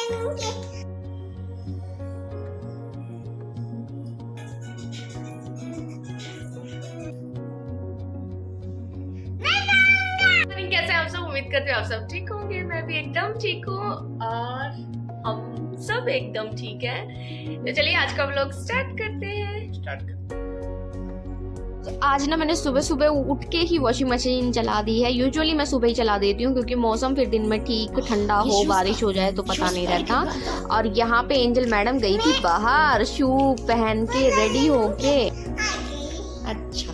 कैसे आप सब, उम्मीद करते हो आप सब ठीक होंगे। मैं भी एकदम ठीक हूँ और हम सब एकदम ठीक है। तो चलिए आज का व्लॉग स्टार्ट करते हैं। आज ना मैंने सुबह सुबह उठ के ही वॉशिंग मशीन चला दी है। यूजुअली मैं सुबह ही चला देती हूँ क्योंकि मौसम फिर दिन में ठीक ठंडा हो, बारिश हो जाए तो पता नहीं रहता। और यहाँ पे एंजल मैडम गई थी बाहर शू पहन के रेडी होके। अच्छा,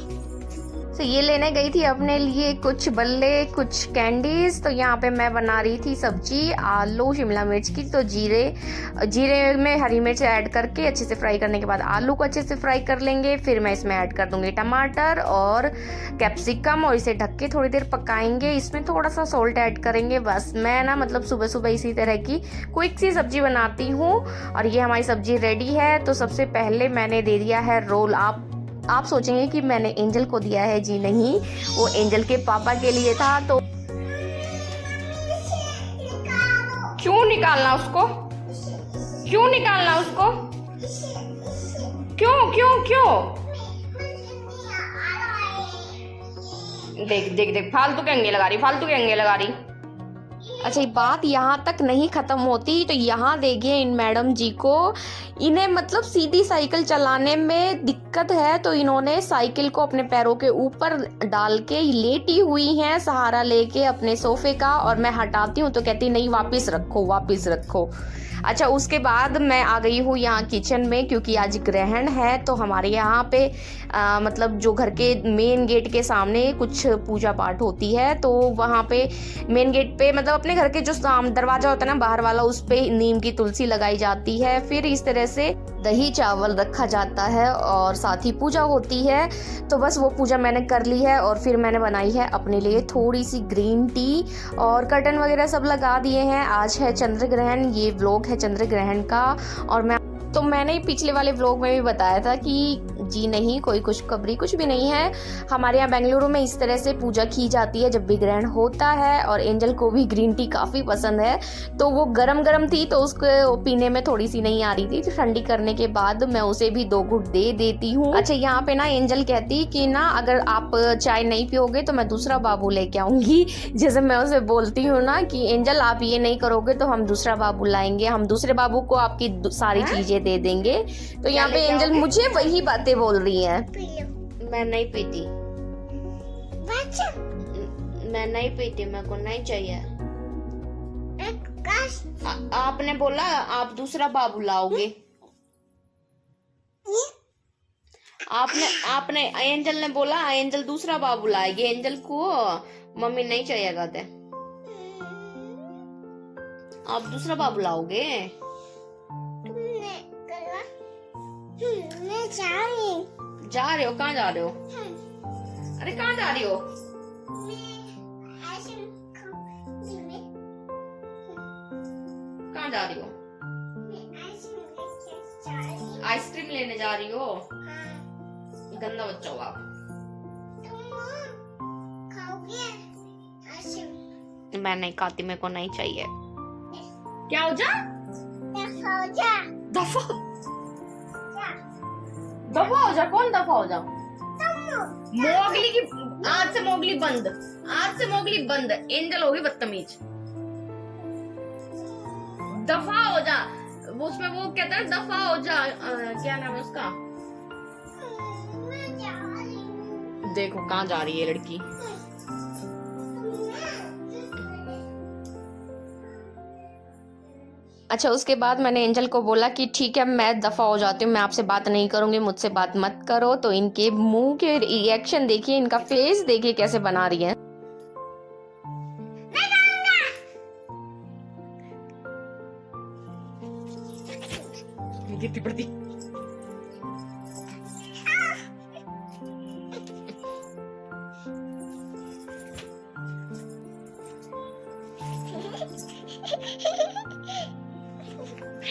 तो ये लेने गई थी अपने लिए कुछ बल्ले, कुछ कैंडीज। तो यहाँ पे मैं बना रही थी सब्जी आलू शिमला मिर्च की। तो जीरे में हरी मिर्च ऐड करके अच्छे से फ्राई करने के बाद आलू को अच्छे से फ्राई कर लेंगे। फिर मैं इसमें ऐड कर दूंगी टमाटर और कैप्सिकम और इसे ढक के थोड़ी देर पकाएंगे। इसमें थोड़ा सा सॉल्ट ऐड करेंगे। बस मैं ना मतलब सुबह सुबह इसी तरह की क्विक सी सब्जी बनाती हूँ। और ये हमारी सब्जी रेडी है। तो सबसे पहले मैंने दे दिया है रोल। आप सोचेंगे कि मैंने एंजल को दिया है, जी नहीं, वो एंजल के पापा के लिए था। तो क्यों निकालना उसको, क्यों निकालना उसको, क्यों क्यों क्यों? देख देख देख, फालतू के अंगे लगा रही, फालतू के अंगे लगा रही। अच्छा, ये बात यहाँ तक नहीं खत्म होती। तो यहाँ देखिए इन मैडम जी को, इन्हें मतलब सीधी साइकिल चलाने में दिक्कत है। तो इन्होंने साइकिल को अपने पैरों के ऊपर डाल के लेटी हुई हैं सहारा लेके अपने सोफे का। और मैं हटाती हूँ तो कहती नहीं, वापस रखो वापस रखो। अच्छा, उसके बाद मैं आ गई हूँ यहाँ किचन में क्योंकि आज ग्रहण है। तो हमारे यहाँ पे मतलब जो घर के मेन गेट के सामने कुछ पूजा पाठ होती है। तो वहाँ पे मेन गेट पे मतलब अपने घर के जो दरवाजा होता है ना बाहर वाला, उस पे नीम की तुलसी लगाई जाती है। फिर इस तरह से दही चावल रखा जाता है और साथ ही पूजा होती है। तो बस वो पूजा मैंने कर ली है। और फिर मैंने बनाई है अपने लिए थोड़ी सी ग्रीन टी और कर्टन वगैरह सब लगा दिए हैं। आज है चंद्र ग्रहण, ये व्लॉग है चंद्र ग्रहण का। और मैंने पिछले वाले व्लॉग में भी बताया था कि जी नहीं, कोई खुशखबरी कुछ भी नहीं है। हमारे यहाँ बेंगलुरु में इस तरह से पूजा की जाती है जब भी ग्रहण होता है। और एंजल को भी ग्रीन टी काफ़ी पसंद है। तो वो गरम गरम थी तो उसको पीने में थोड़ी सी नहीं आ रही थी। तो ठंडी करने के बाद मैं उसे भी 2 घूंट दे देती हूँ। अच्छा, यहाँ पे ना एंजल कहती कि ना अगर आप चाय नहीं पियोगे तो मैं दूसरा बाबू लेके आऊंगी। जैसे मैं उसे बोलती हूँ ना कि एंजल आप ये नहीं करोगे तो हम दूसरा बाबू लाएंगे, हम दूसरे बाबू को आपकी सारी चीजें दे देंगे। तो यहाँ पे एंजल मुझे वही बातें बोल रही है। मैं नहीं पीती, मैं नहीं पीती, मेरे को नहीं चाहिए। आपने बोला आप दूसरा बाबू लाओगे। आपने एंजल ने बोला एंजल दूसरा बाबू लाएगी। एंजल को मम्मी नहीं चाहिए कहते, आप दूसरा बाबू लाओगे। जा रहे हो? कहाँ जा रहे हो? अरे कहाँ जा रही हो? कहाँ जा रही हो? आइसक्रीम लेने जा रही हो? गंदा बच्चा हो आप। मैं नहीं खाती, मेरे को नहीं चाहिए। क्या हो जा? दफा दफा हो जा। कौन दफा हो जा? मोगली की आज से मोगली बंद, आज से मोगली बंद। एंजल होगी बदतमीज। दफा हो जा। वो उसमें वो कहता है दफा हो जा। क्या नाम है उसका? देखो कहाँ जा रही है लड़की। अच्छा, उसके बाद मैंने एंजल को बोला कि ठीक है मैं दफ़ा हो जाती हूँ, मैं आपसे बात नहीं करूँगी, मुझसे बात मत करो। तो इनके मुंह के रिएक्शन देखिए, इनका फेस देखिए कैसे बना रही है। गिरती पड़ती।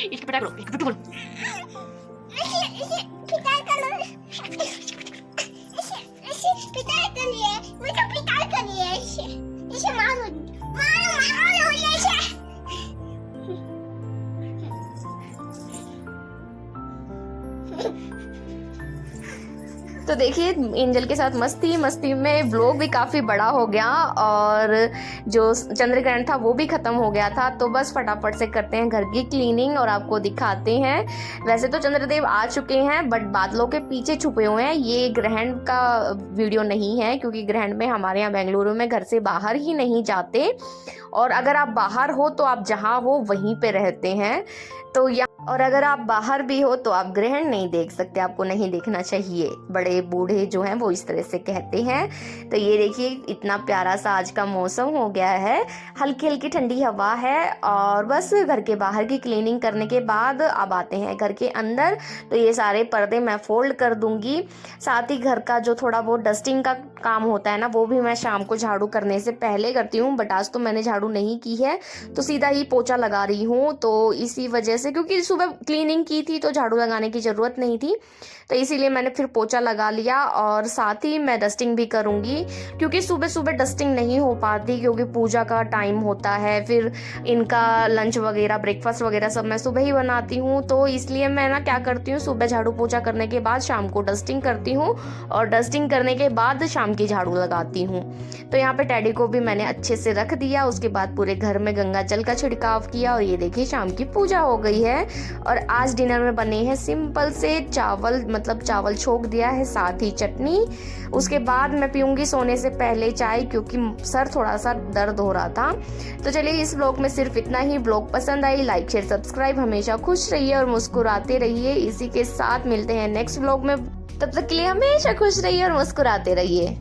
इसको पटा करो, इसको पटा करो। इसे पिटाई करो। इसे पिटाई करिए, मुझे पिटाई करिए। इसे मारो, मारो, मारो इसे। तो देखिए एंजल के साथ मस्ती मस्ती में व्लॉग भी काफ़ी बड़ा हो गया और जो चंद्र ग्रहण था वो भी ख़त्म हो गया था। तो बस फटाफट से करते हैं घर की क्लीनिंग और आपको दिखाते हैं। वैसे तो चंद्रदेव आ चुके हैं बट बादलों के पीछे छुपे हुए हैं। ये ग्रहण का वीडियो नहीं है क्योंकि ग्रहण में हमारे यहाँ बेंगलुरु में घर से बाहर ही नहीं जाते, और अगर आप बाहर हो तो आप जहाँ हो वहीं पे रहते हैं। तो और अगर आप बाहर भी हो तो आप ग्रहण नहीं देख सकते, आपको नहीं देखना चाहिए। बड़े बूढ़े जो हैं वो इस तरह से कहते हैं। तो ये देखिए इतना प्यारा सा आज का मौसम हो गया है, हल्की हल्की ठंडी हवा है। और बस घर के बाहर की क्लीनिंग करने के बाद अब आते हैं घर के अंदर। तो ये सारे पर्दे मैं फोल्ड कर दूंगी, साथ ही घर का जो थोड़ा बहुत डस्टिंग का काम होता है ना वो भी मैं शाम को झाड़ू करने से पहले करती हूँ। बट आज तो मैंने झाड़ू नहीं की है तो सीधा ही पोछा लगा रही हूँ। तो इसी वजह से, क्योंकि सुबह क्लीनिंग की थी तो झाड़ू लगाने की ज़रूरत नहीं थी, तो इसीलिए मैंने फिर पोछा लगा लिया। और साथ ही मैं डस्टिंग भी करूँगी क्योंकि सुबह सुबह डस्टिंग नहीं हो पाती क्योंकि पूजा का टाइम होता है, फिर इनका लंच वगैरह ब्रेकफास्ट वगैरह सब मैं सुबह ही बनाती हूँ। तो इसलिए मैं ना क्या करती हूँ, सुबह झाड़ू पोछा करने के बाद शाम को डस्टिंग करती हूँ और डस्टिंग करने के बाद शाम की झाड़ू लगाती हूँ। तो यहाँ पे टैडी को भी मैंने अच्छे से रख दिया, उसके बाद पूरे घर में गंगा जल का छिड़काव किया और ये देखिए शाम की पूजा हो गई है। और आज डिनर में बने हैं सिंपल से चावल, मतलब चावल छोक दिया है, साथ ही चटनी। उसके बाद मैं पीऊंगी सोने से पहले चाय क्योंकि सर थोड़ा सा दर्द हो रहा था। तो चलिए इस व्लॉग में सिर्फ इतना ही। व्लॉग पसंद आई लाइक शेयर सब्सक्राइब, हमेशा खुश रहिए और मुस्कुराते रहिए। इसी के साथ मिलते हैं नेक्स्ट व्लॉग में, तब तक के लिए हमेशा खुश रहिए और मुस्कुराते रहिए।